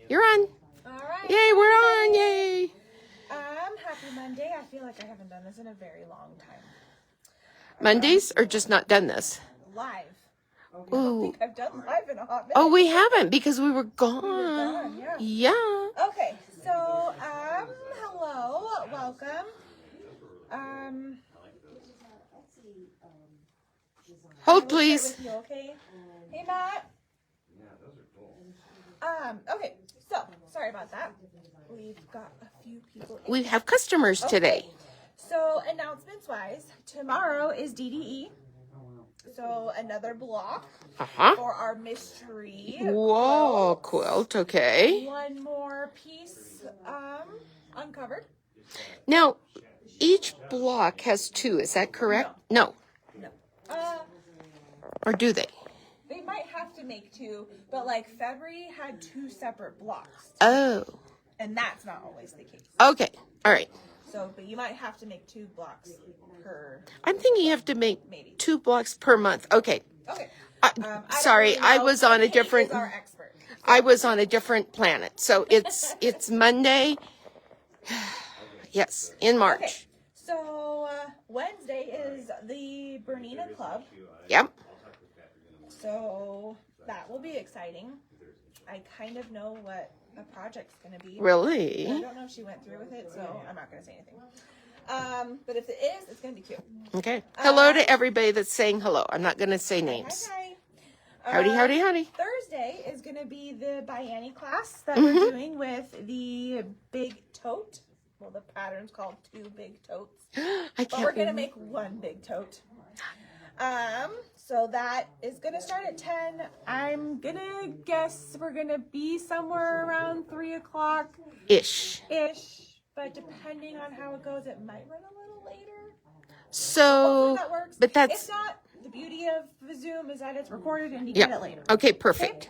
You're on. All right. Yay, we're on. Yay. Happy Monday. I feel like I haven't done this in a very long time. Mondays or just not done this? Live. I don't think I've done live in a hot minute. Oh, we haven't because we were gone. We were gone, yeah. Yeah. Okay, so, hello, welcome. Hold, please. With you, okay? Hey, Matt. Okay, so, sorry about that. We've got a few people in. We have customers today. So, announcements-wise, tomorrow is DDE. So, another block for our mystery Whoa, quilt, okay. One more piece uncovered. Now, each block has two, is that correct? No. Or do they? They might have to make two, but like February had two separate blocks. Oh. And that's not always the case. Okay, all right. So, but you might have to make two blocks per. I'm thinking you have to make maybe 2 blocks per month. Okay. Okay. Sorry, I was on a different. Kate is our expert. I was on a different planet. So it's Monday. Yes, in March. Okay. So Wednesday is the Bernina Club. Yep. So that will be exciting. I kind of know what a project's going to be. Really? I don't know if she went through with it, so I'm not going to say anything. But if it is, it's going to be cute. Okay. Hello to everybody that's saying hello. I'm not going to say names. Hi. Howdy, howdy, howdy. Thursday is going to be the Biani class that we're doing with the big tote. Well, the pattern's called 2 big totes. But we're going to make 1 big tote. So that is going to start at 10. I'm going to guess we're going to be somewhere around 3 o'clock. Ish. But depending on how it goes, it might run a little later. So, that works. But that's... If not, the beauty of Zoom is that it's recorded and you get it later. Okay, perfect.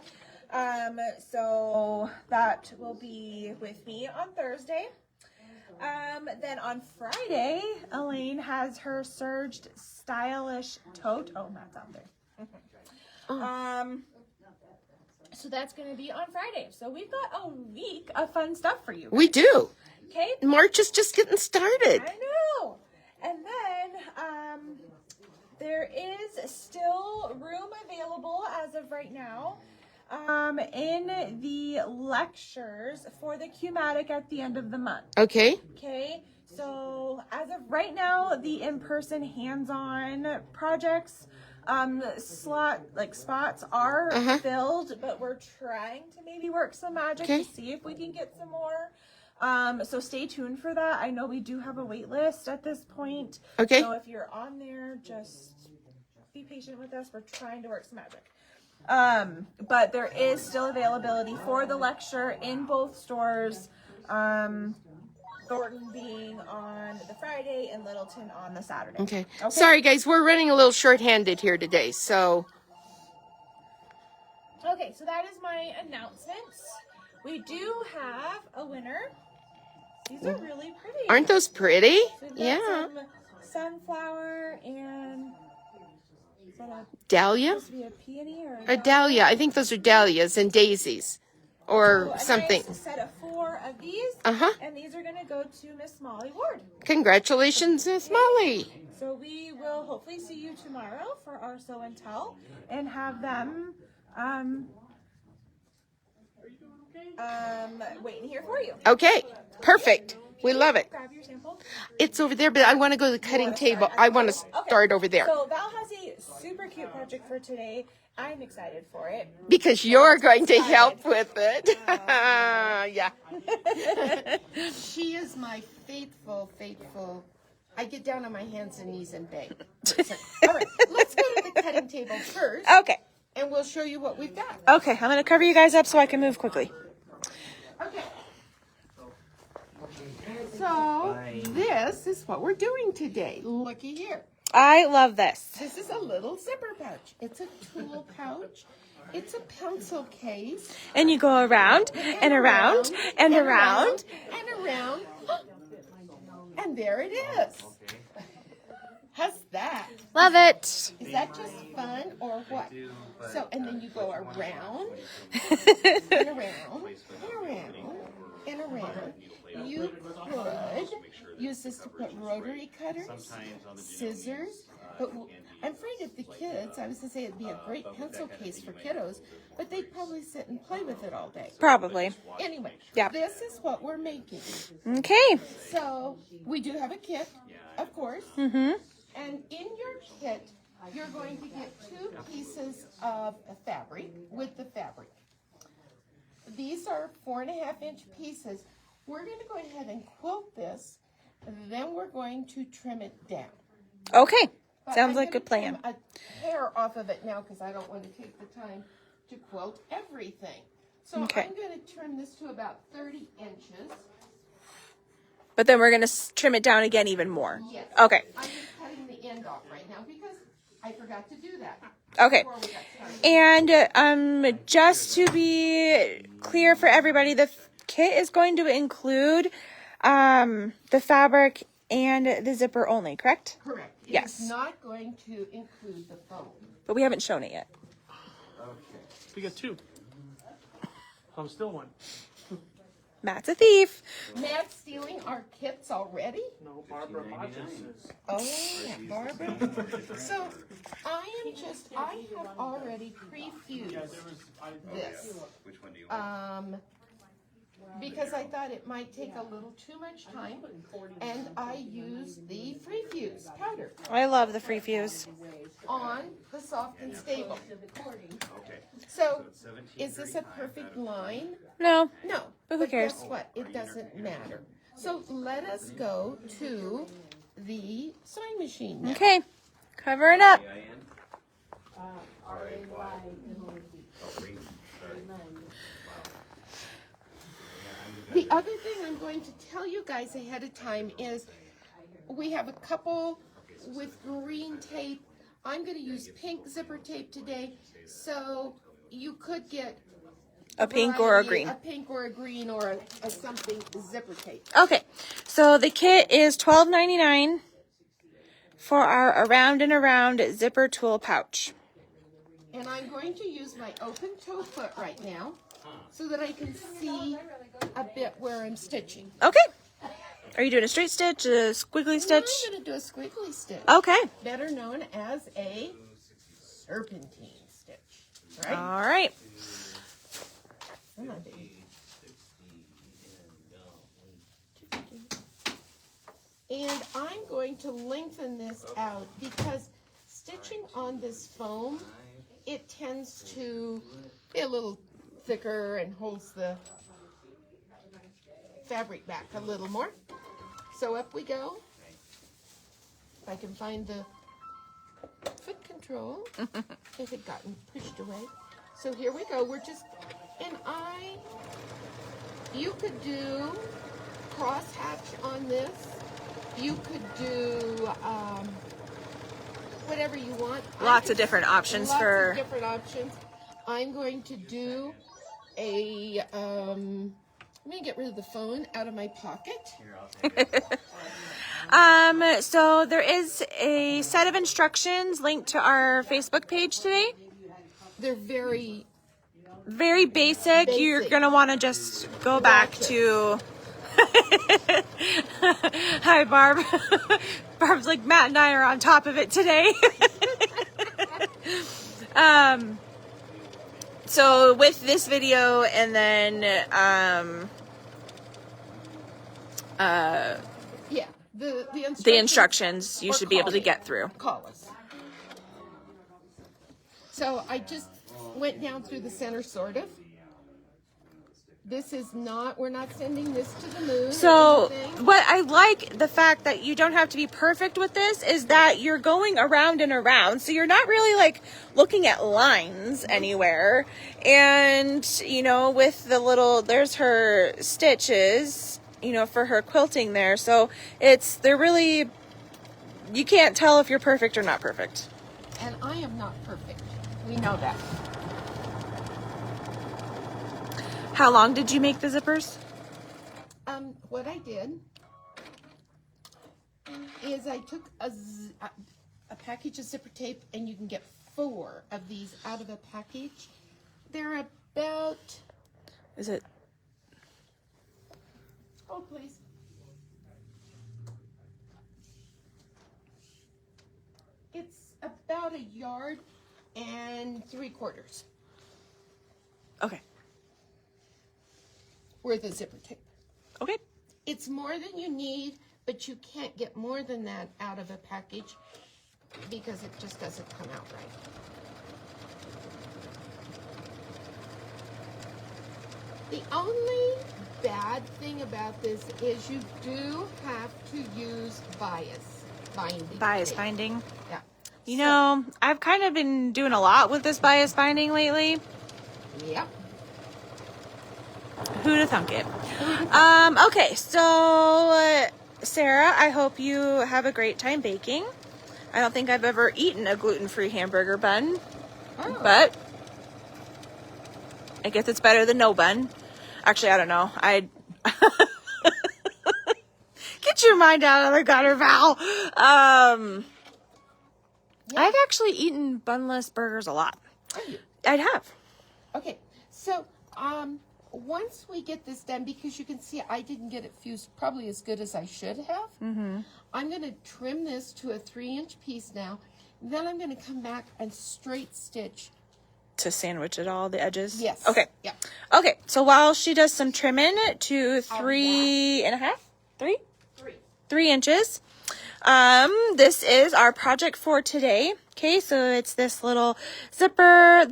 Okay? So that will be with me on Thursday. Then on Friday, Elaine has her surged stylish tote. Oh, Matt's out there. So that's going to be on Friday. So we've got a week of fun stuff for you. We do. Okay. March is just getting started. I know. And then there is still room available as of right now in the lectures for the Q-Matic at the end of the month. Okay. Okay. So as of right now, the in-person hands-on projects spots are filled, but we're trying to maybe work some magic to see if we can get some more. So stay tuned for that. I know we do have a wait list at this point. Okay. So if you're on there, just be patient with us. We're trying to work some magic. But there is still availability for the lecture in both stores. Thornton being on the Friday and Littleton on the Saturday. Okay. Sorry, guys. We're running a little short-handed here today, so. Okay, so that is my announcements. We do have a winner. These are really pretty. Aren't those pretty? So some sunflower and is that a dahlia? Supposed to be a peony or a dahlia? I think those are dahlias and daisies or something. A nice set of 4 of these. And these are going to go to Miss Molly Ward. Congratulations, Miss Molly. So we will hopefully see you tomorrow for our show and tell and have them waiting here for you. Okay, perfect. We love it. Grab your sample. It's over there, but I want to go to the cutting table. I want to start over there. So Val has a super cute project for today. I'm excited for it. Because you're going to help with it. Yeah. She is my faithful. I get down on my hands and knees and beg. All right, let's go to the cutting table first. Okay. And we'll show you what we've got. Okay, I'm going to cover you guys up so I can move quickly. Okay. So, this is what we're doing today. Looky here. I love this. This is a little zipper pouch. It's a tool pouch. It's a pencil case. And you go around and around and around and around. And there it is. How's that? Love it. Is that just fun or what? So, and then you go around and around and places to put rotary cutters, scissors. But I'm afraid of the kids. I was going to say it'd be a great pencil case for kiddos, but they'd probably sit and play with it all day. Probably. Anyway, Yeah. this is what we're making. Okay. So we do have a kit, of course. Mm-hmm. And in your kit, you're going to get 2 pieces of fabric with the fabric. These are 4.5-inch pieces. We're going to go ahead and quilt this, and then we're going to trim it down. Okay. But Sounds I'm like a good gonna plan. trim a hair off of it now because I don't want to take the time to quilt everything. So Okay. I'm going to trim this to about 30 inches. But then we're going to trim it down again even more. Yes. Okay. I'm just cutting the end off right now because I forgot to do that. Okay. Before we got started. And just to be clear for everybody, the kit is going to include the fabric and the zipper only, correct? Correct. Yes. It's not going to include the foam. But we haven't shown it yet. We got 2. I'm still one. Matt's a thief. Matt's stealing our kits already? No, Barbara Hodges is. Oh, yeah, Barbara. So I have already pre-fused this. Because I thought it might take a little too much time, and I used the free fuse powder I love the free fuse. on the soft and stable. So, is this a perfect line? No. No. But who cares? Guess what? It doesn't matter. So let us go to the sewing machine now. Okay. Cover it up. The other thing I'm going to tell you guys ahead of time is we have a couple with green tape. I'm going to use pink zipper tape today, so you could get A pink or a variety, green. a pink or a green or a something zipper tape. Okay. So the kit is $12.99 for our Around and Around zipper tool pouch. And I'm going to use my open toe foot right now so that I can see a bit where I'm stitching. Okay. Are you doing a straight stitch, a squiggly stitch? I'm going to do a squiggly stitch, Okay. better known as a serpentine stitch. Right? All right. Come on, baby. And I'm going to lengthen this out because stitching on this foam, it tends to be a little thicker and holds the fabric back a little more. So up we go. If I can find the foot control, it had gotten pushed away. So here we go. We're just, and you could do crosshatch on this. You could do whatever you want. Lots of different options Lots for... of different options. I'm going to do a, I'm going to get rid of the phone out of my pocket. So there is a set of instructions linked to our Facebook page today. They're very, Very basic. You're Basic. going to want to just go back to... Hi, Barb. Barb's like, Matt and I are on top of it today. So with this video and then, yeah, the the instructions you or should be able call to me. get through. Call us. So I just went down through the center, sort of. This is not, we're not sending this to the moon. So or anything. what I like the fact that you don't have to be perfect with this is that you're going around and around. So you're not really like looking at lines anywhere. And, you know, with the little, there's her stitches, you know, for her quilting there. So they're really, you can't tell if you're perfect or not perfect. And I am not perfect. We know that. How long did you make the zippers? What I did is I took a package of zipper tape, and you can get 4 of these out of a package. They're about, Is it? oh please, about 1.75 yards. Okay. Worth of zipper tape. Okay. It's more than you need, but you can't get more than that out of a package because it just doesn't come out right. The only bad thing about this is you do have to use binding. Bias tape. binding. Yeah. You know, I've kind of been doing a lot with this bias binding lately. Yep. Who'd have thunk it? Okay, so Sarah, I hope you have a great time baking. I don't think I've ever eaten a gluten-free hamburger bun, but I guess it's better than no bun. Actually, I don't know. Get your mind out of the gutter, Val. I've actually eaten bunless burgers a lot. I'd have. Okay, so once we get this done, because you can see I didn't get it fused probably as good as I should have, I'm going to trim this to a 3-inch piece now. Then I'm going to come back and straight stitch. To sandwich it all, the edges? Yes. Okay. Yeah. Okay, so while she does some trimming to 3.5? 3? 3 inches. This is our project for today. Okay, so it's this little zipper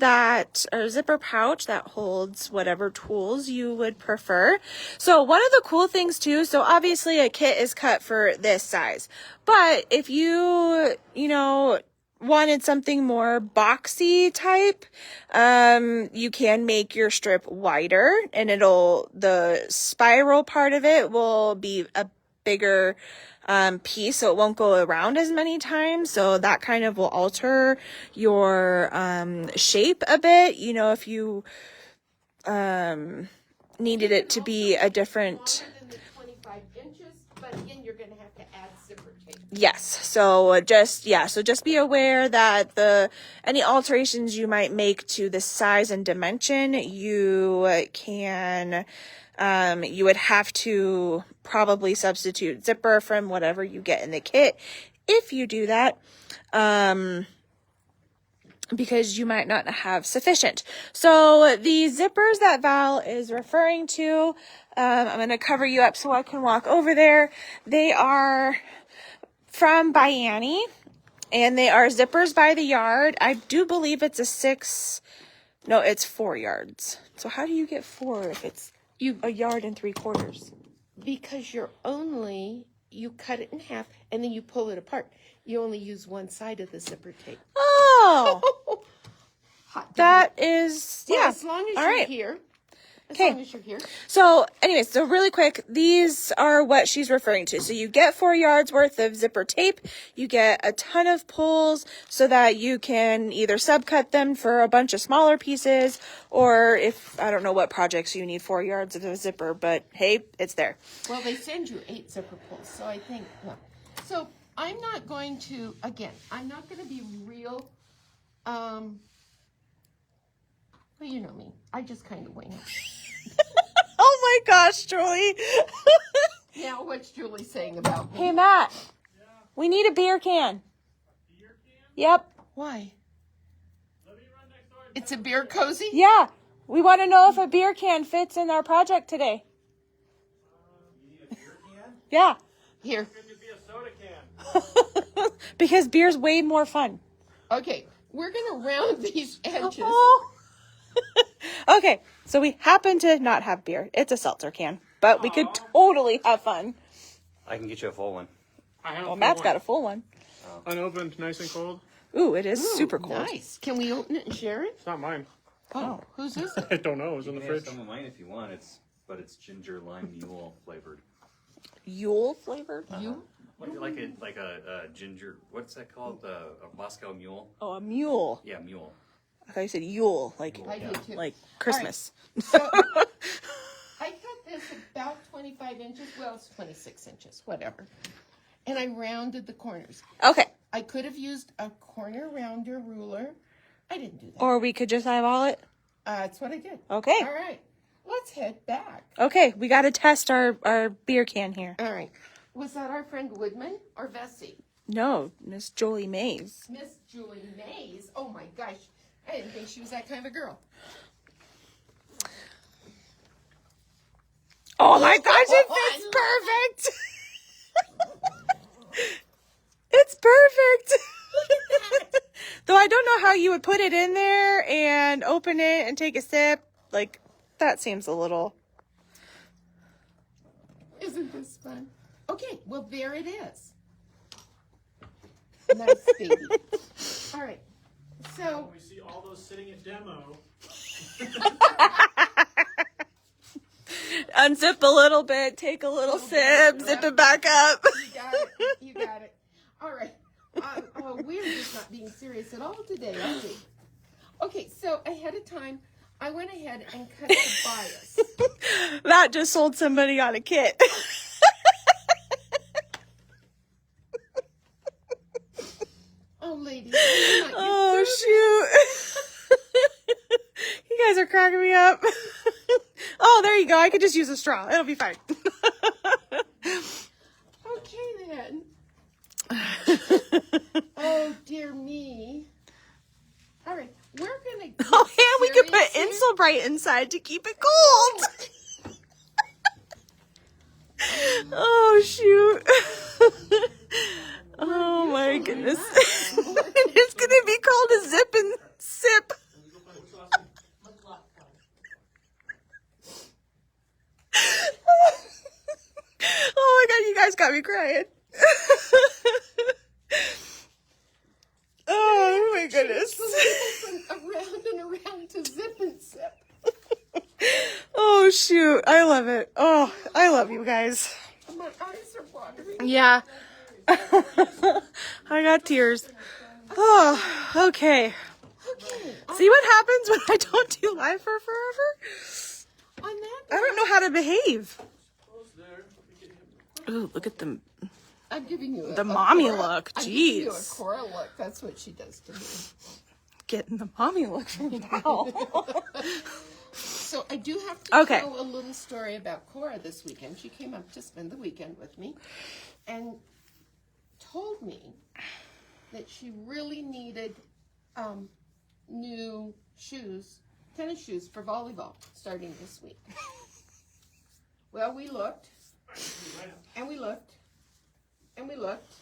zipper pouch that holds whatever tools you would prefer. So one of the cool things too, so obviously a kit is cut for this size, but if you wanted something more boxy type, you can make your strip wider, and the spiral part of it will be a bigger piece, so it won't go around as many times. So that kind of will alter your shape a bit. You know, if you needed it to be a different. Longer than the 25 inches, but again, you're going to have to add zipper tape. Yes. So just be aware that any alterations you might make to the size and dimension, you would have to probably substitute zipper from whatever you get in the kit if you do that, because you might not have sufficient. So the zippers that Val is referring to, I'm going to cover you up so I can walk over there. They are from Biani, and they are zippers by the yard. I do believe it's it's 4 yards. So how do you get 4 if it's 1.75 yards? Because you cut it in half and then you pull it apart. You only use one side of the zipper tape. Oh, Hot that is, Well, yeah. as long as All you're right. here. Okay. As long as you're here. So anyways, so really quick, these are what she's referring to. So you get 4 yards worth of zipper tape. You get a ton of pulls so that you can either subcut them for a bunch of smaller pieces, or I don't know what projects you need 4 yards of a zipper, but hey, it's there. Well, they send you 8 zipper pulls, so I think, no. So I'm not going to be real, well, you know me. I just kind of wing it. Oh my gosh, Julie. Now, what's Julie saying about me? Hey, Matt. Yeah. We need a beer can. Beer can? Yep. Why? It's a beer cozy? Yeah. We want to know if a beer can fits in our project today. You need a beer can? Yeah. Here. It could be a soda can. Because beer's way more fun. Okay, we're going to round these edges. Oh. Okay, so we happen to not have beer. It's a seltzer can, but we could totally have fun. I can get you a full one. I have Well, Matt's got a full one. unopened, nice and cold. Ooh, it is super cold. Nice. Can we open it and share it? It's not mine. Oh, whose is it? I don't know. It was in You the can have fridge. some of mine if you want. It's ginger lime mule flavored. Yule flavored? You? Like a ginger. What's that called? A Moscow mule. Oh, a mule. Yeah, mule. I thought you said Yule, I did too. like Christmas. So, I cut this about 25 inches. Well, it's 26 inches, whatever. And I rounded the corners. Okay. I could have used a corner rounder ruler. I didn't do that. Or we could just eyeball it. That's what I did. Okay. All right. Let's head back. Okay, we got to test our beer can here. All right. Was that our friend Woodman or Vesey? No, Miss Jolie Mays. Miss Julie Mays. Oh my gosh. I didn't think she was that kind of a girl. Oh my gosh, it fits perfect. It's perfect. Though I don't know how you would put it in there and open it and take a sip. Like, that seems a little... Isn't this fun? Okay, well, there it is. Nice baby. All right. So, We see all those sitting at demo. Unzip a little bit, take a little sip, zip it back up. you got it. You got it. All right. We're just not being serious at all today, are we? Okay, so ahead of time, I went ahead and cut the bias. That just sold somebody on a kit. Oh, ladies. Oh, shoot. You guys are cracking me up. Oh, there you go. I could just use a straw. It'll be fine. Okay, then. Oh, dear me. All right, we're going to... Oh, and we could put Insulbright inside to keep it cold. Oh, shoot. Oh, my goodness. It's going to be called a zip and sip. Oh, my God, you guys got me crying. Oh, my goodness. Around and around to zip and sip. Oh, shoot. I love it. Oh, I love you guys. My eyes are watering. Yeah. I got tears. Oh, okay. Okay. See what happens when I don't do live for forever? On that, I don't know how to behave. Ooh, look at them. I'm giving you The mommy Cora. look. I'm giving you a Jeez. Cora look. That's what she does to me. Getting the mommy look from now. So I do have to Okay. tell a little story about Cora this weekend. She came up to spend the weekend with me and told me that she really needed new shoes, tennis shoes for volleyball starting this week. Well, we looked, and we looked, and we looked,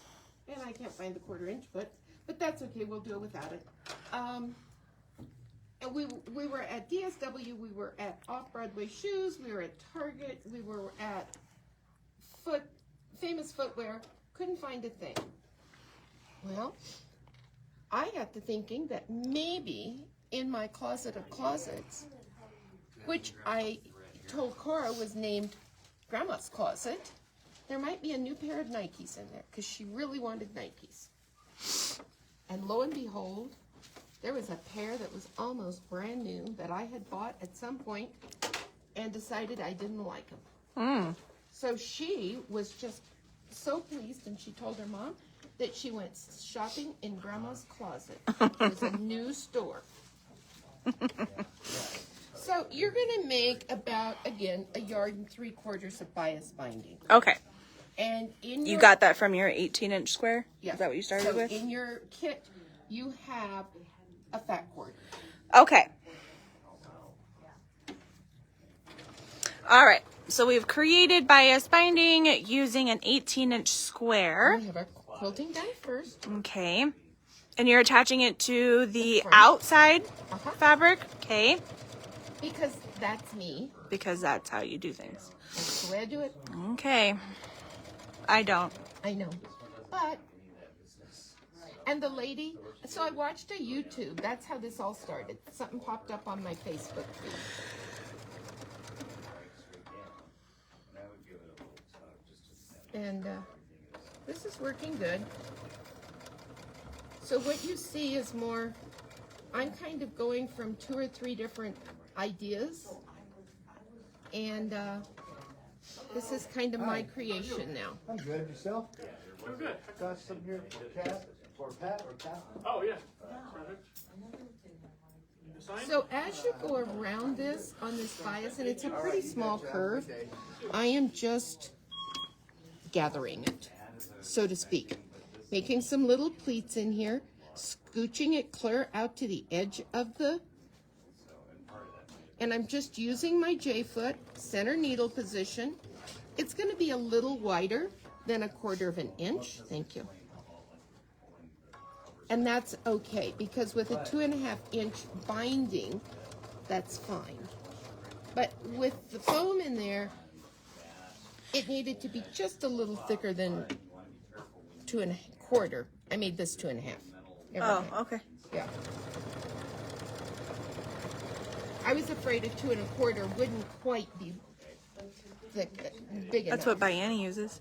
and I can't find the 1/4 inch, but that's okay. We'll do it without it. And we were at DSW, we were at Off-Broadway Shoes, we were at Target, we were at Famous Footwear, couldn't find a thing. Well, I got to thinking that maybe in my closet of closets, which I told Cora was named Grandma's Closet, there might be a new pair of Nikes in there, because she really wanted Nikes. And lo and behold, there was a pair that was almost brand new that I had bought at some point and decided I didn't like them. So she was just so pleased, and she told her mom that she went shopping in Grandma's Closet. It was a new store. So you're going to make about, again, 1 3/4 yards of bias binding. Okay. And in You your, got that from your 18-inch square? yeah. Is that what you started So with? in your kit, you have a fat cord. Okay. All right. So we've created bias binding using an 18-inch square. We have our quilting die first. Okay. And you're attaching it to the outside fabric? Okay. Because that's me. Because that's how you do things. That's the way I do it. Okay. I don't. I know. But, and the lady, so I watched a YouTube. That's how this all started. Something popped up on my Facebook feed. And this is working good. So what you see is more, I'm kind of going from 2 or 3 different ideas. And this is kind of my creation now. I'm good. Yourself? We're good. Got some here for Cat or Pat or Cat? Oh, yeah. Perfect. The sign? So as you go around this on this bias, and it's a pretty small curve, I am just gathering it, so to speak. making some little pleats in here, scooching it clear out to the edge of the, and I'm just using my J-foot, center needle position. It's going to be a little wider than 1/4 of an inch. Thank you. And that's okay, because with a 2.5 inch binding, that's fine. But with the foam in there, it needed to be just a little thicker than 2.25. I made this 2.5. Oh, okay. Yeah. I was afraid a 2 1/4 wouldn't quite be thick, big enough. That's what Bianni uses.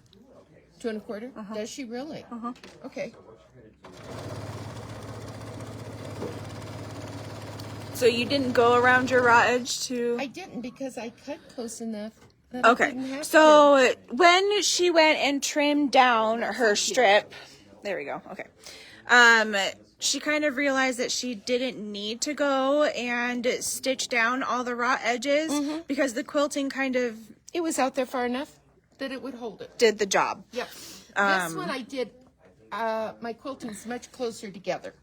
2 1/4? Does she really? Okay. So you didn't go around your raw edge to... I didn't because I cut close enough that I Okay, didn't have to. so when she went and trimmed down her strip, there we go, okay. She kind of realized that she didn't need to go and stitch down all the raw edges because the quilting kind of It was out there far enough that it would hold it. did the job. Yep. This one I did, my quilting's much closer together.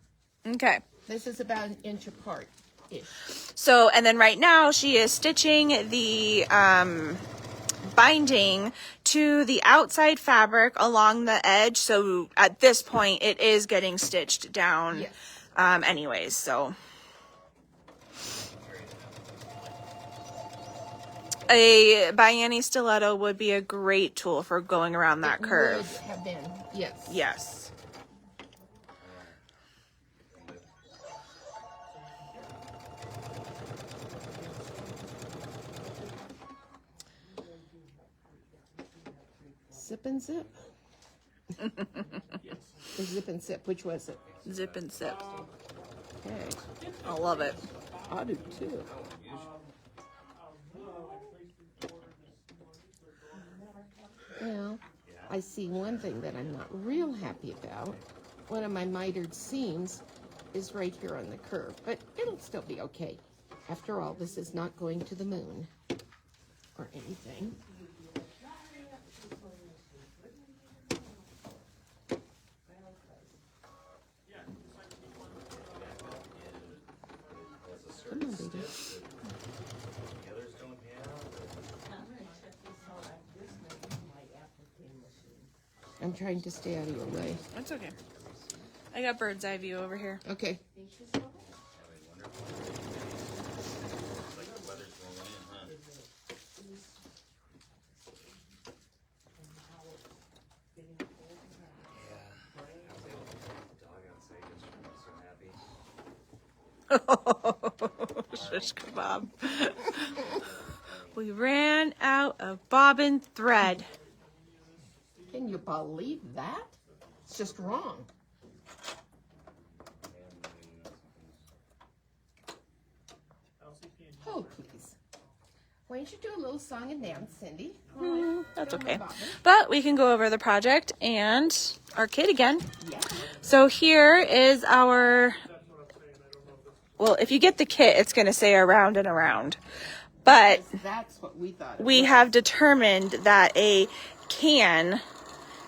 Okay. This is about 1 inch apart-ish. So, and then right now she is stitching the binding to the outside fabric along the edge. So at this point it is getting stitched down Yes. anyways. So a Bianni stiletto would be a great tool for going around that curve. Would have been, yes. Yes. Zip and zip. Or zip and zip, which was it? Zip and zip. Okay. I love it. I do too. Well, I see one thing that I'm not real happy about. One of my mitered seams is right here on the curve, but it'll still be okay. After all, this is not going to the moon or anything. Come on, baby. I'm trying to stay out of your way. That's okay. I got bird's eye view over here. Okay. Shish kebab. We ran out of bobbin thread. Can you believe that? It's just wrong. Oh, please. Why don't you do a little song and dance, Cindy? That's okay. But we can go over the project and our kit again. Yeah. So here is our, well, if you get the kit, it's going to say around and around. But That's what we thought. we have determined that a can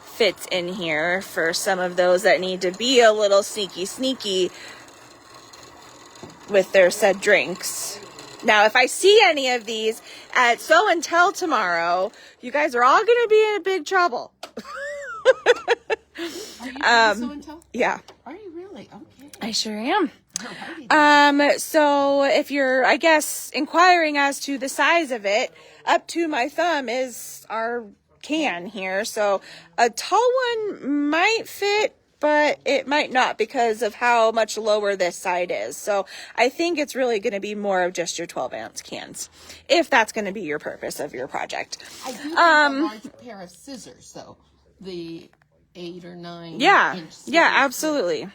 fits in here for some of those that need to be a little sneaky with their said drinks. Now, if I see any of these at Show and Tell tomorrow, you guys are all going to be in big trouble. Are you so and tell? Yeah, Are you really? Okay. I sure am. Alrighty. So if you're, I guess, inquiring as to the size of it, up to my thumb is our can here. So a tall one might fit, but it might not because of how much lower this side is. So I think it's really going to be more of just your 12-ounce cans, if that's going to be your purpose of your project. I do think a large pair of scissors, though. The 8 or 9 Yeah, inch scissors, yeah, absolutely.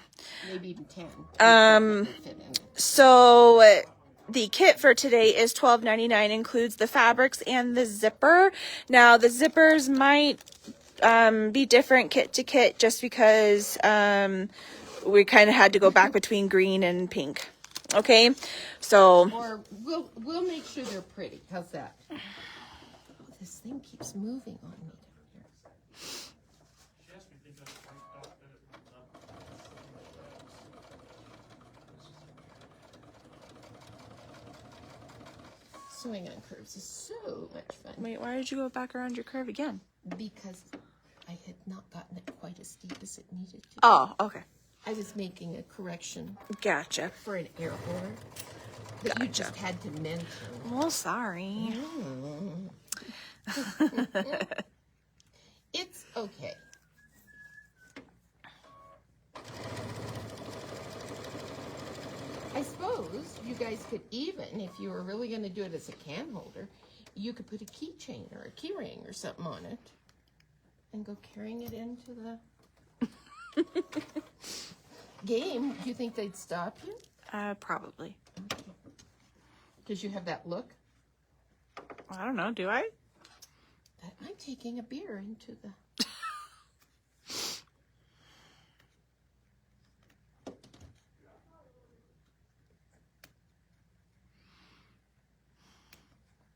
maybe even 10. Fit in. So the kit for today is $12.99, includes the fabrics and the zipper. Now the zippers might be different kit to kit just because we kind of had to go back between green and pink. Okay, so Or we'll make sure they're pretty. How's that? Oh, this thing keeps moving on me down here. Sewing on curves is so much fun. Wait, why did you go back around your curve again? Because I had not gotten it quite as deep as it needed to be. Oh, okay. I was making a correction Gotcha. for an error that you just had to mention. Well, sorry. It's okay. I suppose you guys could even, if you were really going to do it as a can holder, you could put a keychain or a key ring or something on it and go carrying it into the game. Do you think they'd stop you? Probably. Because you have that look I don't know. Do I? that I'm taking a beer into the...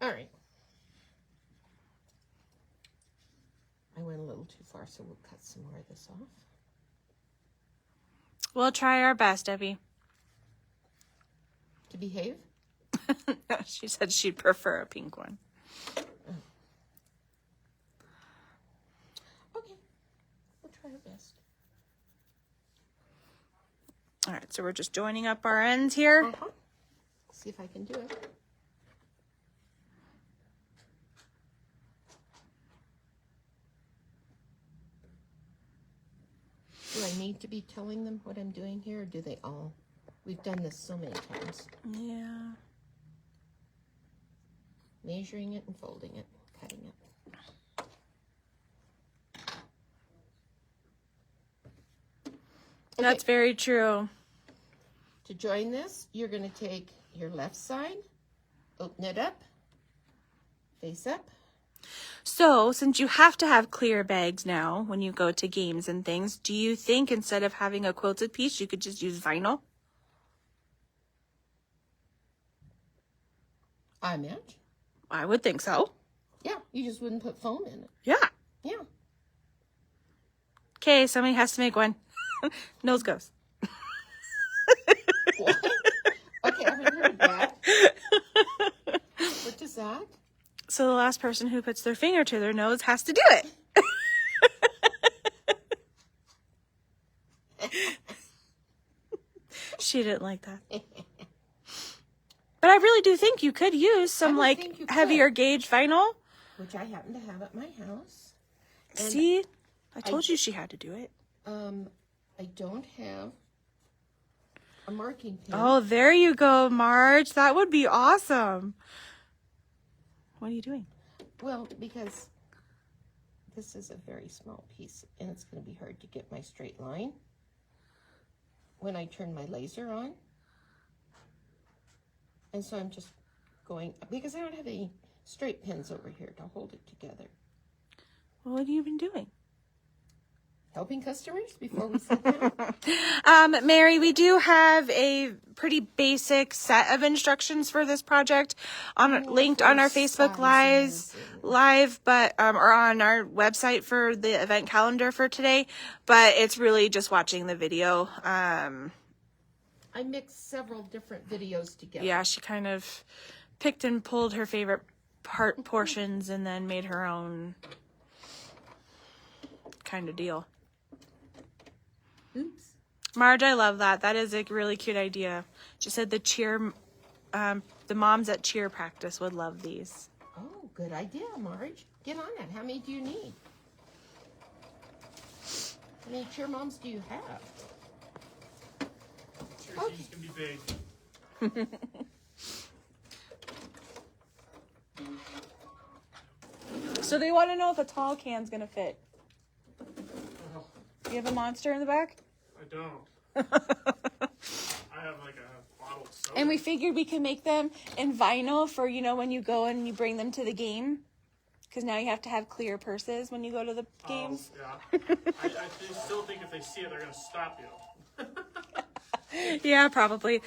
All right. I went a little too far, so we'll cut some more of this off. We'll try our best, Debbie. To behave? She said she'd prefer a pink one. Okay. We'll try our best. All right, so we're just joining up our ends here. Uh-huh. See if I can do it. Do I need to be telling them what I'm doing here, or do they all? We've done this so many times. Yeah. Measuring it and folding it, cutting it. That's very true. To join this, you're going to take your left side, open it up, face up. So, since you have to have clear bags now when you go to games and things, do you think instead of having a quilted piece, you could just use vinyl? I imagine. I would think so. Yeah, you just wouldn't put foam in it. Yeah. Yeah. Okay, somebody has to make one. Nose goes. What? Okay, I haven't heard that. What does that? So the last person who puts their finger to their nose has to do it. She didn't like that. But I really do think you could use some I would think you like could. heavier gauge vinyl. Which I happen to have at my house. And See? I told you she had to do it. I don't have a marking pen. Oh, there you go, Marge. That would be awesome. What are you doing? Well, because this is a very small piece and it's going to be hard to get my straight line when I turn my laser on. And so I'm just going, because I don't have any straight pins over here to hold it together. Well, what have you been doing? Helping customers before we sit down? Mary, we do have a pretty basic set of instructions for this project linked on our Facebook live, but or on our website for the event calendar for today. But it's really just watching the video. I mixed several different videos together. Yeah, she kind of picked and pulled her favorite portions and then made her own kind of deal. Oops. Marge, I love that. That is a really cute idea. She said the moms at cheer practice would love these. Oh, good idea, Marge. Get on that. How many do you need? How many cheer moms do you have? Cheer teams can be big. So they want to know if a tall can's going to fit. Do you have a monster in the back? I don't. I have like a bottle of soda. And we figured we could make them in vinyl for, when you go and you bring them to the game. Because now you have to have clear purses when you go to the games. Yeah. I still think if they see it, they're going to stop you. Yeah, probably.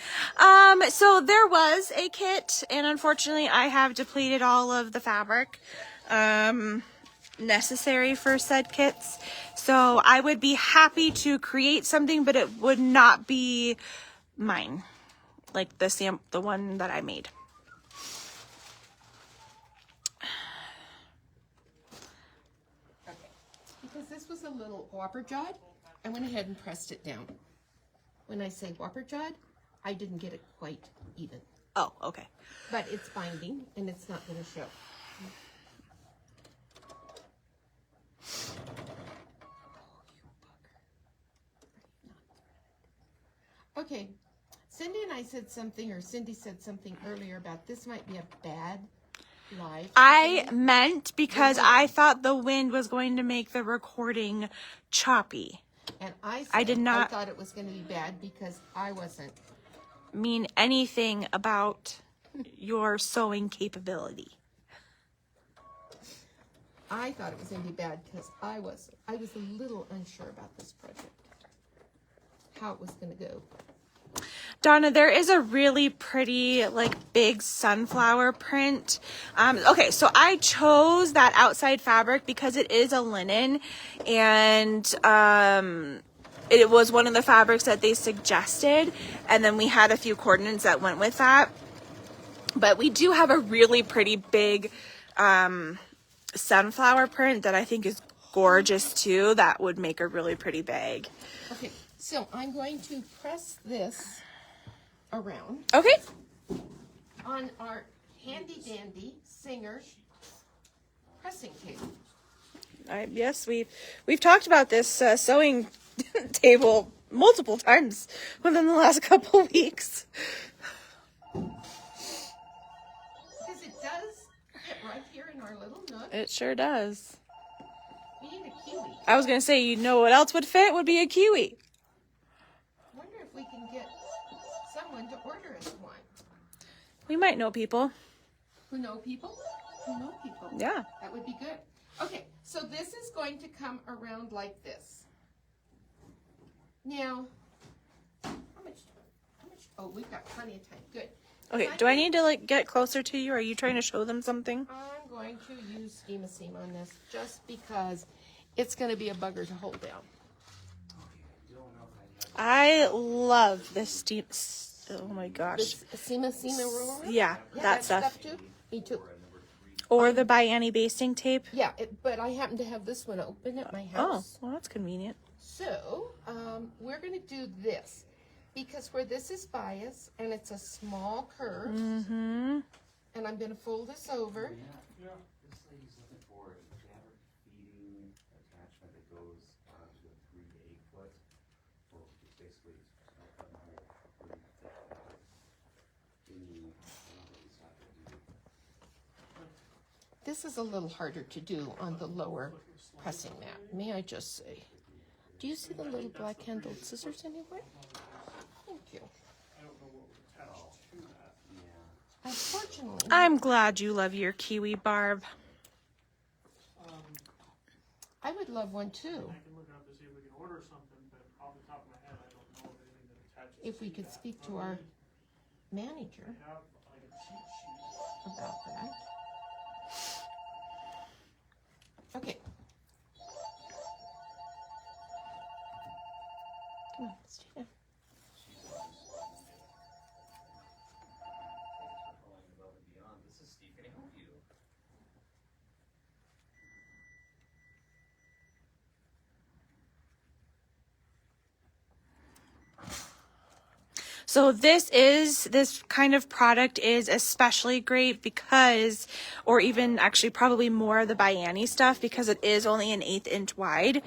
So there was a kit, and unfortunately I have depleted all of the fabric necessary for said kits. So I would be happy to create something, but it would not be mine. Like the one that I made. because this was a little whopper jawed, I went ahead and pressed it down. When I say whopper jawed, I didn't get it quite even. Oh, okay. But it's binding and it's not going to show. Okay, Cindy and I said something, or Cindy said something earlier about this might be a bad live. I meant because I thought the wind was going to make the recording choppy. And I said, I did not- I thought it was going to be bad because I wasn't. Mean anything about your sewing capability. I thought it was going to be bad because I was a little unsure about this project, how it was going to go. Donna, there is a really pretty, like, big sunflower print. Okay, so I chose that outside fabric because it is a linen, and it was one of the fabrics that they suggested, and then we had a few coordinates that went with that. But we do have a really pretty big sunflower print that I think is gorgeous too. That would make a really pretty bag. Okay, so I'm going to press this around Okay. on our handy dandy Singer pressing table. Yes, we've talked about this sewing table multiple times within the last couple weeks. Because it does fit right here in our little nook. It sure does. We need a kiwi. I was gonna say, you know what else would fit? Would be a kiwi. I wonder if we can get someone to order us one. We might know people. Who know people? Who know people. Yeah. That would be good. Okay, so this is going to come around like this. Now, how much, oh, we've got plenty of time. Good. Okay, do I need to like get closer to you? Are you trying to show them something? I'm going to use Steam a Seam on this just because it's going to be a bugger to hold down. I love this steam. Oh my gosh. This Seam a Seam roller? Yeah, that stuff. too? Me too. Or the Biani basting tape. Yeah, but I happen to have this one open at my Oh, house. well, that's convenient. So, we're going to do this because where this is bias and it's a small curve, Mm-hmm. and I'm going to fold this over. This lady's looking for a fabric feeding attachment that goes onto a 3 to 8 foot. Well, it's basically cutting a hole pretty thick fabric. This is a little harder to do on the lower pressing mat, may I just say. Do you see the little black handled scissors anywhere? Thank you. Unfortunately, I'm glad you love your kiwi, Barb. I would love one too, I can look it up to see if we can order something, but off the top of my head, I don't know of anything that attaches. if we could speak to our manager I have like a cheat sheet. about that. Okay. Come on, let's do that. This is Steve. Can I help you? So this kind of product is especially great because, or even actually probably more of the Biani stuff, because it is only an 1/8 inch wide.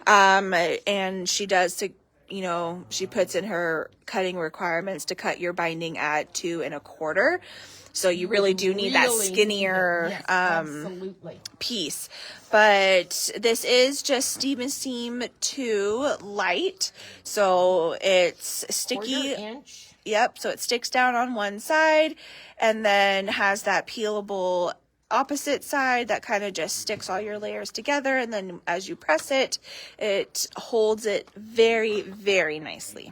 And she does, you know, she puts in her cutting requirements to cut your binding at 2 1/4. So you really do need that Really, skinnier, yes, absolutely. piece. But this is just Steam and Seam 2 light. So it's sticky. 1/4 inch. Yep, so it sticks down on one side and then has that peelable opposite side that kind of just sticks all your layers together, and then as you press it, it holds it very, very nicely.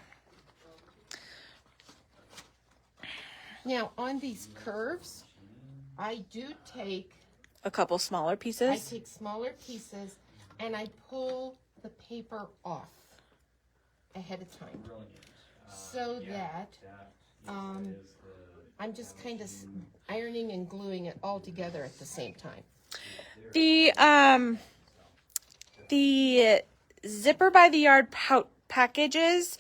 Now on these curves, I do take A couple smaller pieces. smaller pieces and I pull the paper off ahead of time so that I'm just kind of ironing and gluing it all together at the same time. The The Zipper by the Yard packages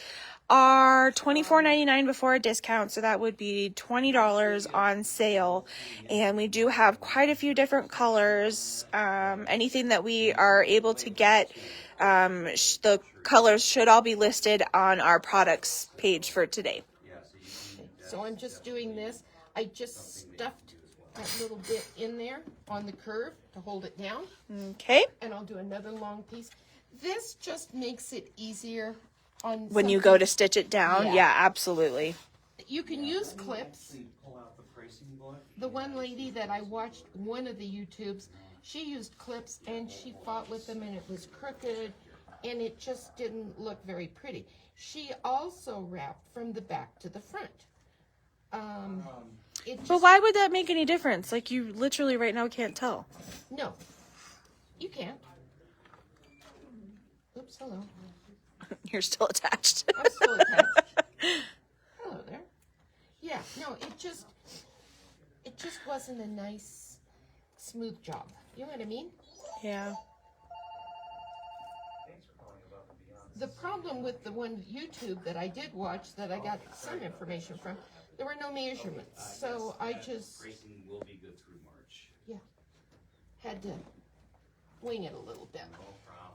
are $24.99 before a discount, so that would be $20 on sale. And we do have quite a few different colors. Anything that we are able to get, the colors should all be listed on our products page for today. So I'm just doing this. I just stuffed that little bit in there on the curve to hold it down. Okay. And I'll do another long piece. This just makes it easier on When you go to stitch it down, Yeah. yeah, absolutely. You can use clips. The one lady that I watched one of the YouTubes, she used clips and she fought with them and it was crooked and it just didn't look very pretty. She also wrapped from the back to the front. But why would that make any difference? Like, you literally right now can't tell. No, you can't. Oops, hello. You're still attached. I'm still attached. Hello there. Yeah, no, it just wasn't a nice, smooth job. You know what I mean? Yeah. The problem with the one YouTube that I did watch that I got some information from, there were no measurements. So I just, Pricing will be good through March. yeah, had to wing it a little bit. No problem.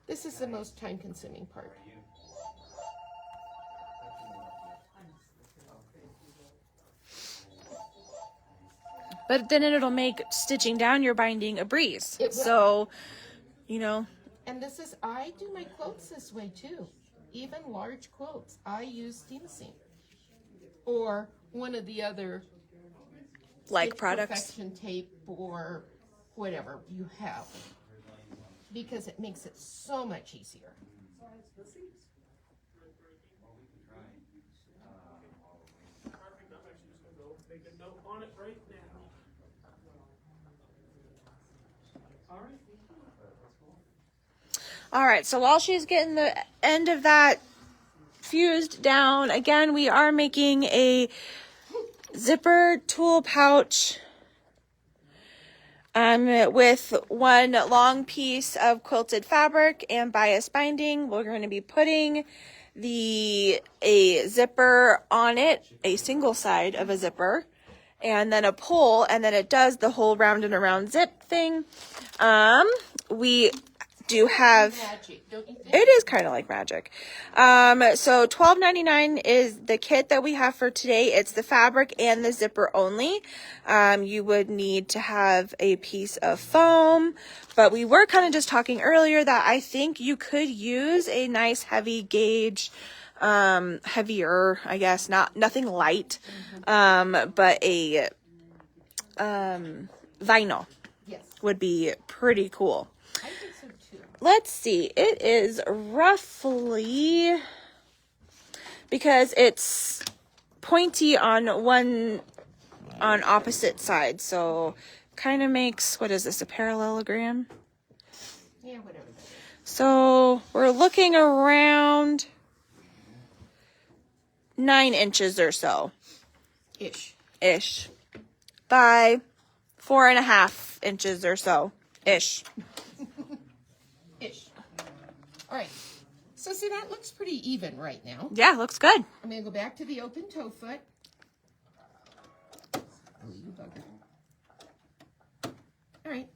This is the most time-consuming part. But then it'll make stitching down your binding a breeze. It will. So, you know. And this is, I do my quilts this way too. Even large quilts, I use steam seam. Or one of the other Like Stitch products. Perfection tape or whatever you have. Because it makes it so much easier. Make a note on it right now. All right. All right, so while she's getting the end of that fused down, again, we are making a zipper tool pouch with one long piece of quilted fabric and bias binding. We're going to be putting a zipper on it, a single side of a zipper, and then a pull, and then it does the whole round and around zip thing. We do have, Magic, don't you think? it is kind of like magic. So $12.99 is the kit that we have for today. It's the fabric and the zipper only. You would need to have a piece of foam, but we were kind of just talking earlier that I think you could use a nice heavy gauge, heavier, I guess, nothing light, but a vinyl Yes, would be pretty cool. I think so too. Let's see. It is roughly, because it's pointy on opposite sides, so kind of makes, what is this, a parallelogram? Yeah, whatever that is. So we're looking around 9 inches or so ish by 4.5 inches or so ish. Ish. All right. So see, that looks pretty even right now. Yeah, looks good. I'm going to go back to the open toe foot. Oh, you bugger. All right.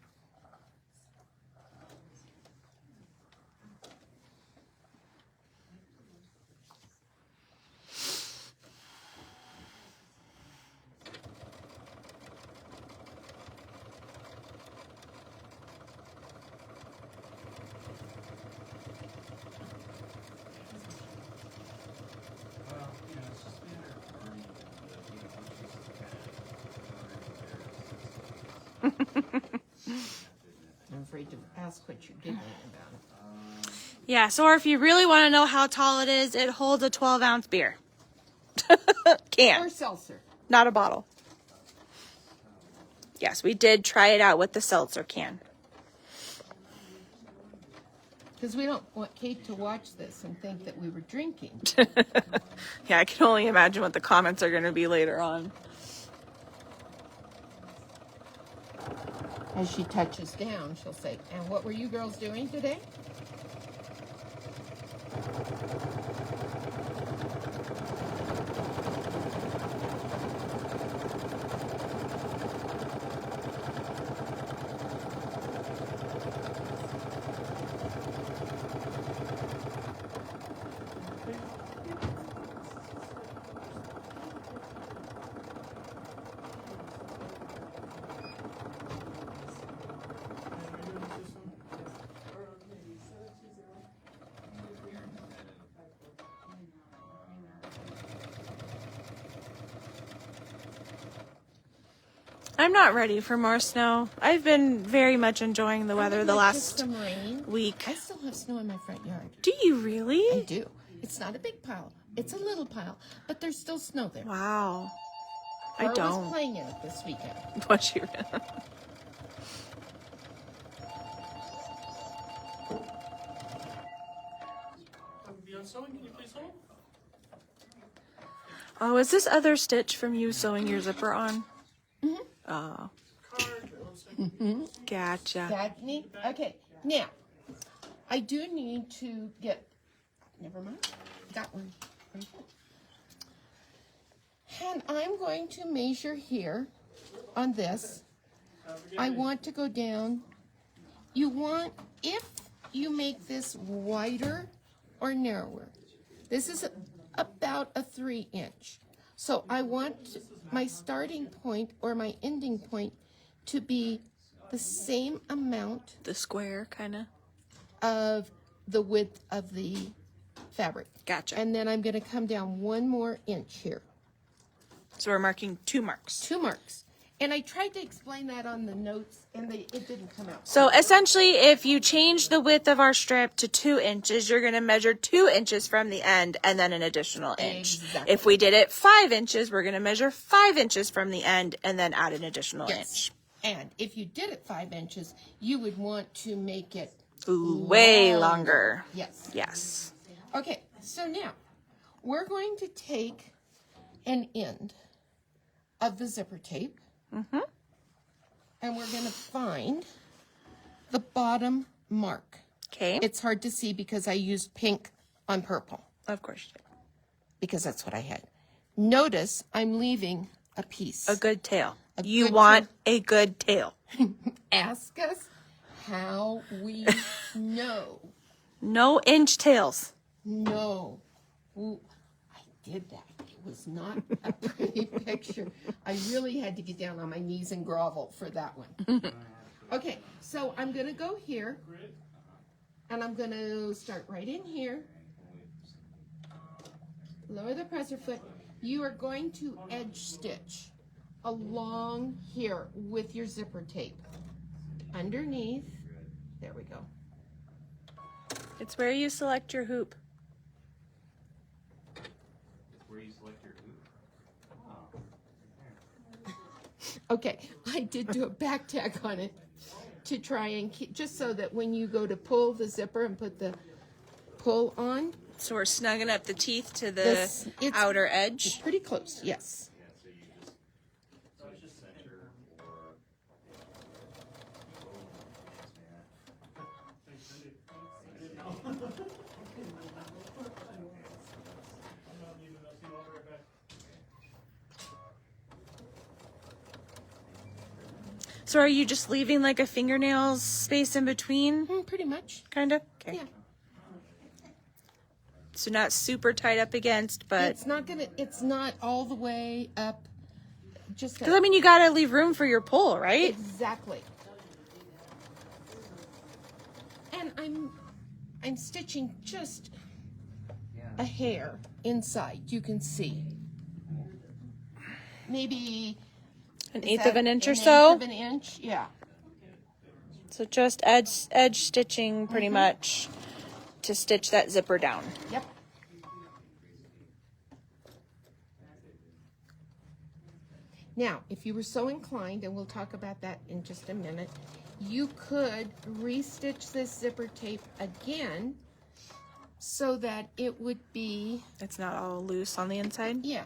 I'm afraid to ask what you're giggling about. Yeah, so or if you really want to know how tall it is, it holds a 12-ounce beer. Can, Or seltzer. not a bottle. Yes, we did try it out with the seltzer can. Because we don't want Kate to watch this and think that we were drinking. Yeah, I can only imagine what the comments are going to be later on. As she touches down, she'll say, "And what were you girls doing today?" I'm not ready for more snow. I've been very much enjoying the weather the last some rain. week. I still have snow in my front yard. Do you I really? do. It's not a big pile. It's a little pile, but there's still snow there. Wow. I Carl was don't. playing in it this weekend. Was you? Beyond sewing, can you please hold? Oh, is this other stitch from you sewing your zipper on? Mm-hmm. Oh, Card. 1 second. gotcha. That neat? Okay, now, I do need to get, never mind, got one. Right here. And I'm going to measure here on this. I want to go down. You want, if you make this wider or narrower, this is about a 3-inch. So I want my starting point or my ending point to be the same amount The square, kind of. of the width of the fabric. Gotcha. And then I'm going to come down 1 more inch here. So we're marking 2 marks. 2 marks. And I tried to explain that on the notes, and it didn't come out. So essentially, if you change the width of our strip to 2 inches, you're going to measure 2 inches from the end and then an additional inch. Exactly. If we did it 5 inches, we're going to measure 5 inches from the end and then add an additional Yes. And if you did it 5 inches, you would want to make it inch. Ooh, way longer. longer. Yes. Yes. Okay, so now we're going to take an end of the zipper tape, and we're going to find the bottom mark. Okay. It's hard to see because I used pink on purple, Of course. because that's what I had. Notice I'm leaving a piece. A good tail. You good want a good tail. Ask us how we know. No inch tails. No. Ooh, I did that. It was not a pretty picture. I really had to get down on my knees and grovel for that one. Okay, so I'm going to go here, and I'm going to start right in here. Lower the presser foot. You are going to edge stitch along here with your zipper tape. Underneath. There we go. It's where you select your hoop. Where you select your hoop. Okay, I did do a back tack on it to try and keep, just so that when you go to pull the zipper and put the pull on, So we're snugging up the teeth to the This- it's- outer it's edge. pretty close, yes. So are you just leaving like a fingernail space in between? Pretty much, Kind of? Okay. yeah. So not super tight up against, but... It's not all the way up, just Because, I mean, you got to leave room for your pull, right? exactly. And I'm stitching just a hair inside, you can see. Maybe An eighth of an inch or eighth so. of an inch, yeah. So just edge stitching pretty much to stitch that zipper down. Yep. Now, if you were so inclined, and we'll talk about that in just a minute, you could restitch this zipper tape again so that it would be, It's not all loose on the inside. yeah,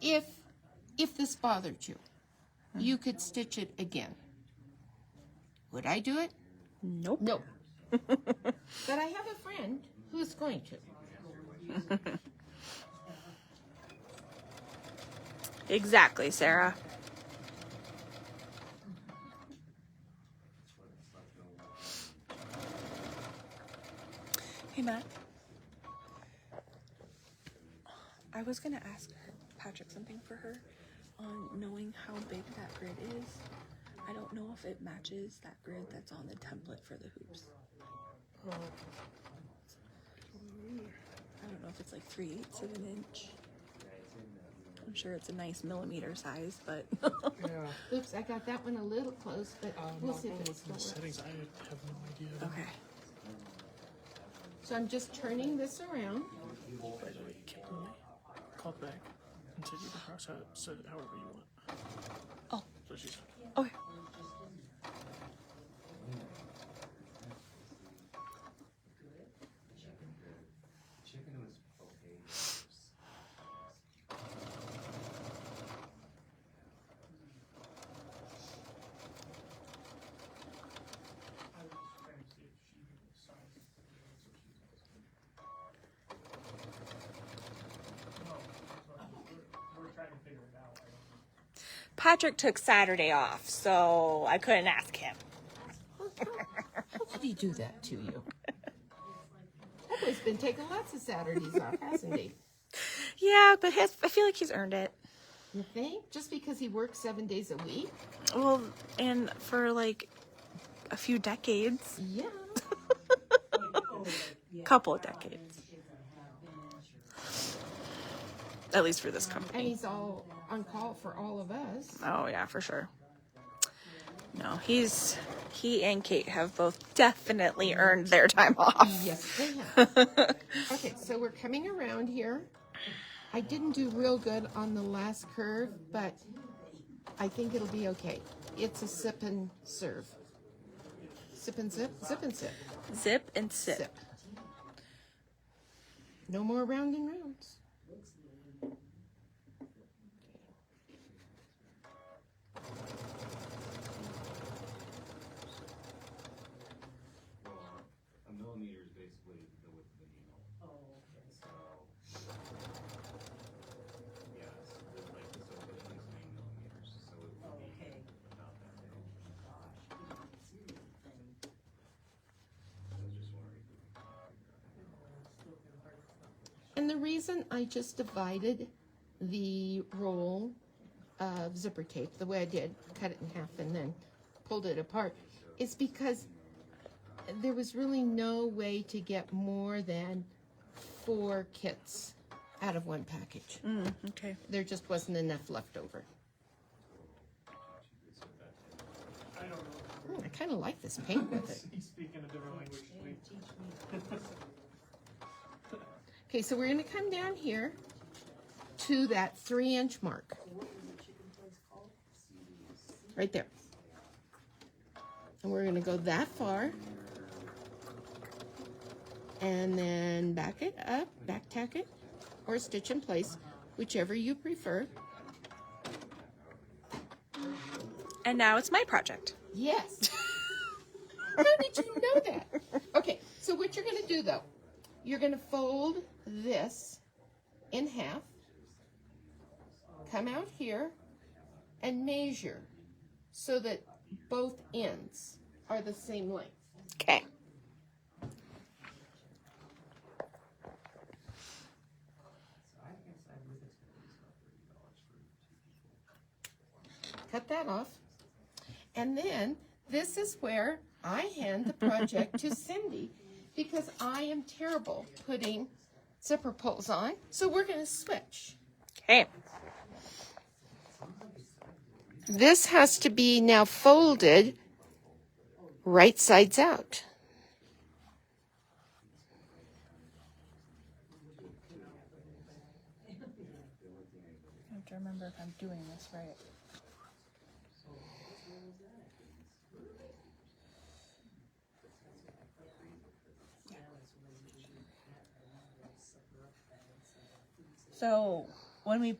if this bothered you, you could stitch it again. Would I do it? Nope. No. But I have a friend who's going to. Exactly, Sarah. Hey, Matt. I was going to ask Patrick something for her on knowing how big that grid is. I don't know if it matches that grid that's on the template for the hoops. I don't know if it's like 3/8 of an inch. I'm sure it's a nice millimeter size, but Oops, I got that one a little close, but we'll see if it still The works. settings, I have no idea. okay. So I'm just turning this around. By the way, Kimberly, call back and said you can process it so however you want. Oh. So she's Okay. Chicken was okay. Patrick took Saturday off, so I couldn't ask him. How could he do that to you? That boy's been taking lots of Saturdays off, hasn't he? Yeah, but I feel like he's earned it. You think? Just because he works 7 days a week? Well, and for like a few decades, Yeah. couple of decades, at least for this And company. he's all on call for all of us. Oh yeah, for sure. No, he and Kate have both definitely earned their time off. Yes, they have. Okay, so we're coming around here. I didn't do real good on the last curve, but I think it'll be okay. It's a sip and serve. Sip and zip, zip and sip. Zip and sip. Sip. No more round and rounds. Well, a millimeter is basically the width of the needle. Oh, okay. So, yes, it's like, so it's at least 9 millimeters, so it would be about that big. I was just wondering. And the reason I just divided the roll of zipper tape the way I did, cut it in half and then pulled it apart, is because there was really no way to get more than 4 kits out of one package. Okay. There just wasn't enough left over. I don't know. I kind of like this paint with it. He's speaking a different language to me. Okay, so we're going to come down here to that 3-inch mark. Right there. And we're going to go that far. And then back it up, back tack it, or stitch in place, whichever you prefer. And now it's my project. Yes. How did you know that? Okay, so what you're going to do though, you're going to fold this in half, come out here, and measure so that both ends are the same length. Okay. Cut that off. And then this is where I hand the project to Cindy because I am terrible putting zipper pulls on. So we're going to switch. Okay. This has to be now folded right sides out. I have to remember if I'm doing this right. So when we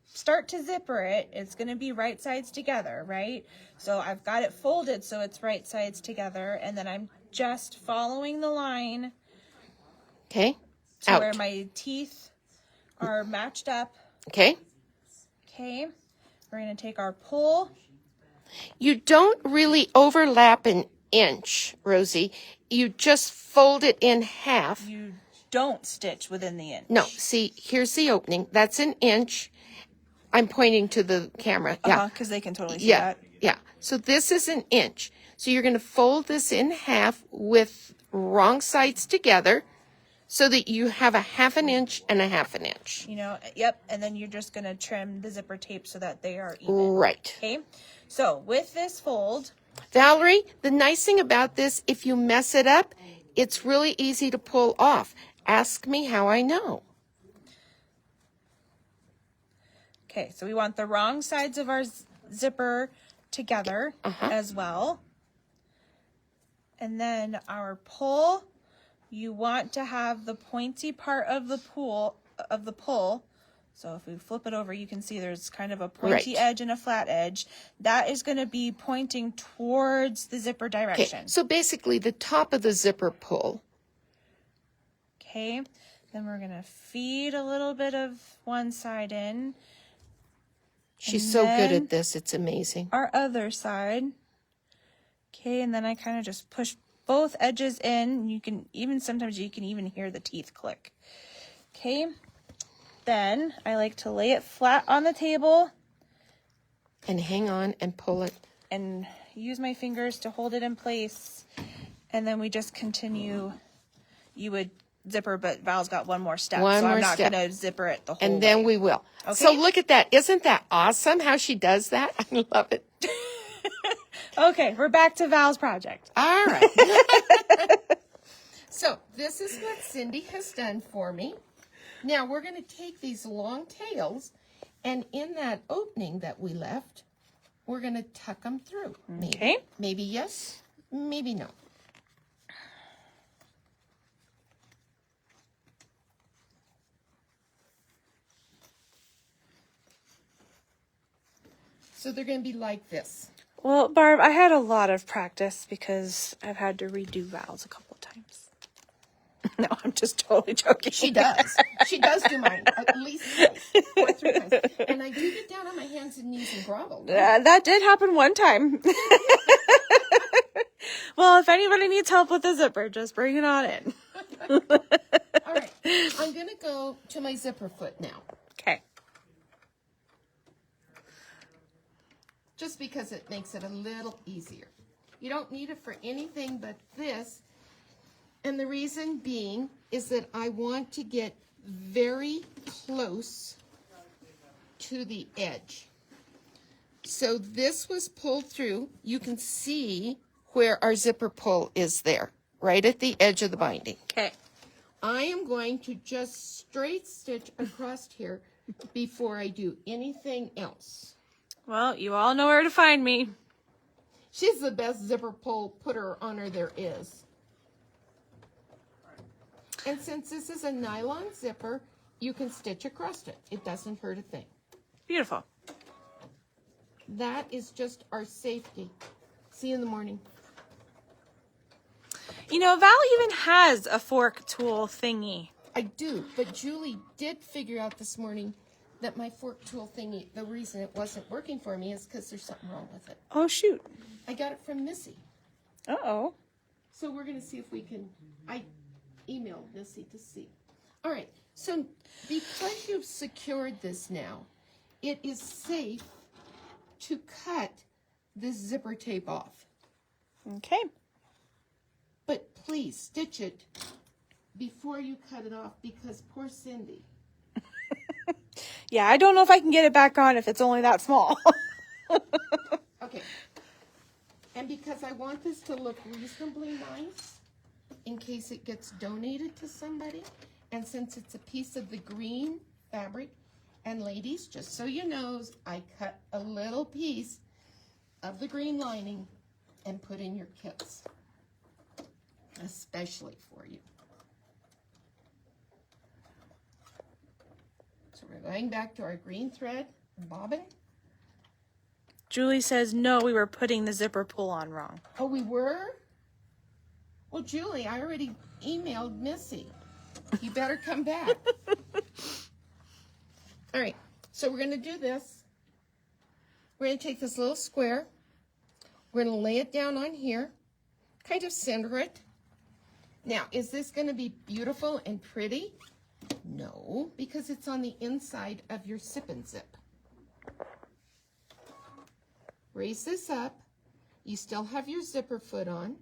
start to zipper it, it's going to be right sides together, right? So I've got it folded so it's right sides together, and then I'm just following the line Okay. to Out. where my teeth are matched up. Okay. Okay. We're going to take our pull. You don't really overlap an inch, Rosie. You just fold it in half. You don't stitch within the inch. No, see, here's the opening. That's an inch. I'm pointing to the camera. Yeah. Because they can totally see Yeah. that. Yeah. So this is an inch. So you're going to fold this in half with wrong sides together so that you have a 1/2 inch and a 1/2 inch. You know, yep. And then you're just going to trim the zipper tape so that they are even. Right. Okay. So with this fold, Valerie, the nice thing about this, if you mess it up, it's really easy to pull off. Ask me how I know. okay, so we want the wrong sides of our zipper together as well. And then our pull, you want to have the pointy part of the pull. So if we flip it over, you can see there's kind of a pointy Right. edge and a flat edge. That is going to be pointing towards the zipper Okay, direction. so basically the top of the zipper pull. Okay, then we're going to feed a little bit of one side in. She's And so good then- at this. It's amazing. Our other side. Okay, and then I kind of just push both edges in. You can even, sometimes you can even hear the teeth click. Okay, then I like to lay it flat on the table And hang on and pull it. and use my fingers to hold it in place. And then we just continue. You would zipper, but Val's got one more step. One so more I'm not step. going to zipper it the whole And then way. we will. Okay. So look at that. Isn't that awesome how she does that? I love it. Okay, we're back to Val's project. All right. So this is what Cindy has done for me. Now we're going to take these long tails, and in that opening that we left, we're going to tuck them through. Maybe. Okay. Maybe yes, maybe no. So they're going to be like this. Well, Barb, I had a lot of practice because I've had to redo Val's a couple times. No, I'm just totally joking. She does. She does do mine at least twice, 2 or 3 times. And I do get down on my hands and knees and grovel. That did happen one time. Well, if anybody needs help with the zipper, just bring it on in. All right. I'm going to go to my zipper foot now, Okay. just because it makes it a little easier. You don't need it for anything but this. And the reason being is that I want to get very close to the edge. So this was pulled through. You can see where our zipper pull is there, right at the edge of the binding. Okay. I am going to just straight stitch across here before I do anything else. Well, you all know where to find me. She's the best zipper pull putter on her there is. And since this is a nylon zipper, you can stitch across it. It doesn't hurt a thing. Beautiful. That is just our safety. See you in the morning. You know, Val even has a fork tool thingy. I do, but Julie did figure out this morning that my fork tool thingy, the reason it wasn't working for me is because there's something wrong with it. Oh, shoot. I got it from Missy. Uh-oh. So we're going to see if we can, I emailed Missy to see. All right, so because you've secured this now, it is safe to cut this zipper tape off. Okay. But please stitch it before you cut it off because poor Cindy. Yeah, I don't know if I can get it back on if it's only that small. Okay. And because I want this to look reasonably nice, in case it gets donated to somebody, and since it's a piece of the green fabric, and ladies, just so you know, I cut a little piece of the green lining and put in your kits, especially for you. So We're going back to our green thread and bobbin. Julie says, no, we were putting the zipper pull on wrong. Oh, we were? Well, Julie, I already emailed Missy. You better come back. All right, so we're going to do this. We're going to take this little square. We're going to lay it down on here, kind of center it. Now, is this going to be beautiful and pretty? No, because it's on the inside of your sip and zip. Raise this up. You still have your zipper foot on.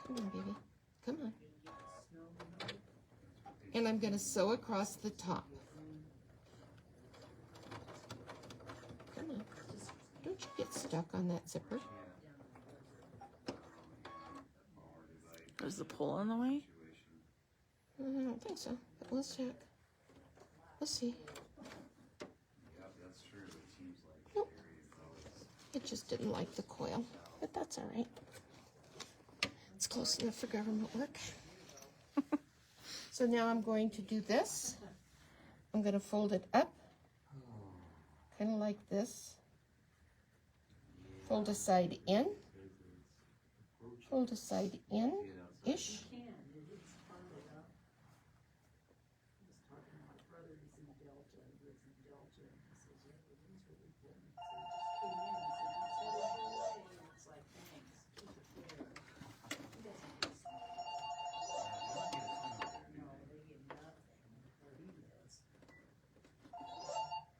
Come on, baby. Come on. And I'm going to sew across the top. Come on. Don't you get stuck on that zipper. Is the pull on the way? I don't think so, but let's check. Let's see. Yeah, that's true. It seems like Nope. It just didn't like the coil, but that's all right. It's close enough for government work. So now I'm going to do this. I'm going to fold it up, kind of like this. Fold a side in. Fold a side in-ish.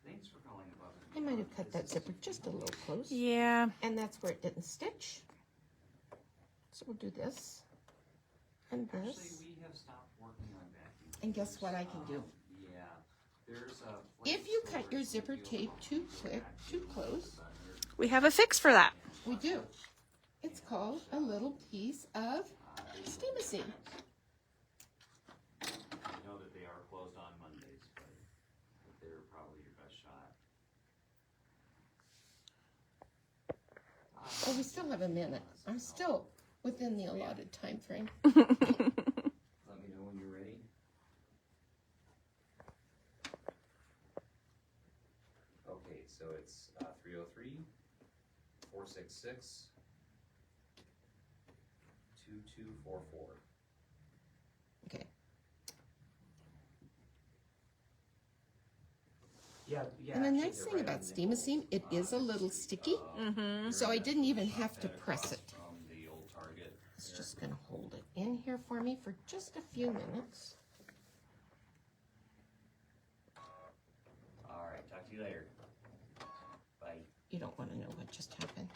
thanks for calling above. I might have cut that zipper just a little close. Yeah. And that's where it didn't stitch. So we'll do this and Actually, this. we have stopped working on vacuum. And guess what I can do? Yeah, there's a. If you cut your zipper tape too quick, too close, We have a fix for that. we do. It's called a little piece of steamicine. I know that they are closed on Mondays, but they're probably your best shot. Oh, we still have a minute. I'm still within the allotted time frame. Let me know when you're ready. Okay, so it's 303, 466, 2244. Okay. Yeah. And the nice thing about steamicine, it is a little sticky. So I didn't even have to press it. From the old Target. It's just gonna hold it in here for me for just a few minutes. All right, talk to you later. Bye. You don't want to know what just happened.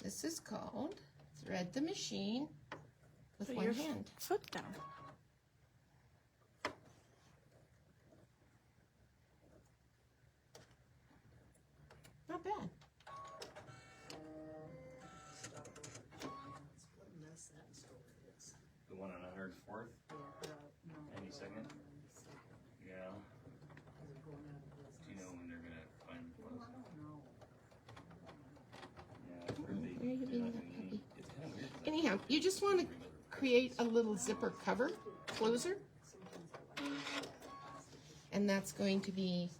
This is called thread the machine with Put one your hand. foot down. Not bad. The one on 104th? 92nd? Yeah. Do you know when they're gonna find the close? Yeah, I've heard they. Where are you being that It's puppy? kind of weird. Anyhow, you just want to create a little zipper cover closer. And that's going to be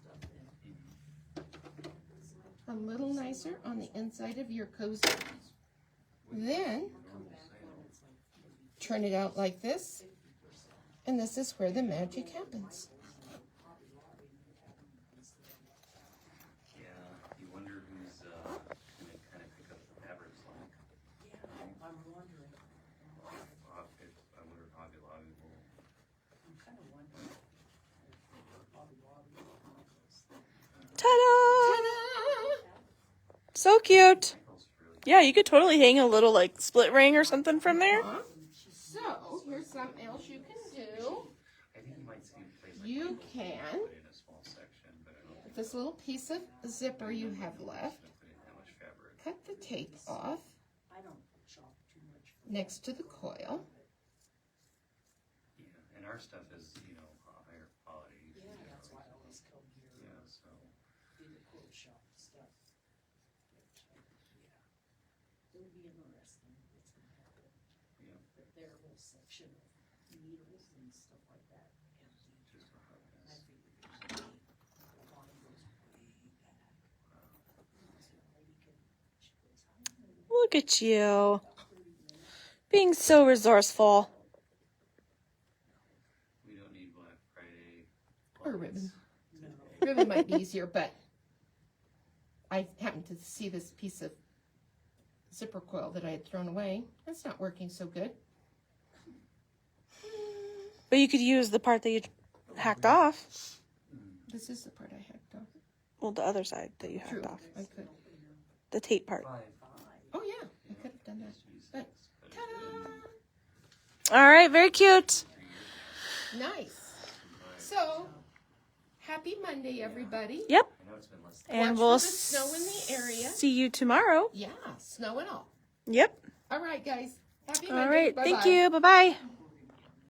a little nicer on the inside of your cozy. Then, turn it out like this. And this is where the magic happens. Yeah, you wonder who's gonna kind of pick up the fabrics like. Yeah, I'm wondering. I wonder if Hobby Lobby will. Ta-da! So cute. Yeah, you could totally hang a little like split ring or something from there. So, here's something else you can do. I think you might see a place like You can, put in a small section, but I don't think with this little piece of zipper you have left, put in that much fabric. cut the tape off next to the coil. Yeah, and our stuff is, you know, higher quality. Yeah, that's why I always come here. Yeah, so. Look at you. Being so resourceful. We don't need Black Friday. Or ribbon. Ribbon might be easier, but I happened to see this piece of zipper coil that I had thrown away. It's not working so good. But you could use the part that you hacked off. This is the part I hacked off. Well, the other side that you True, hacked off. I could. The tape part. Oh yeah, I could have done that. But ta-da! All right, very cute. Nice. So, happy Monday, everybody. Yep. I know it's been less And Watch we'll for the snow in the area. see you tomorrow. Yeah, snow and all. Yep. All right, guys. Happy All Monday. right. Bye-bye. Thank you. Bye-bye.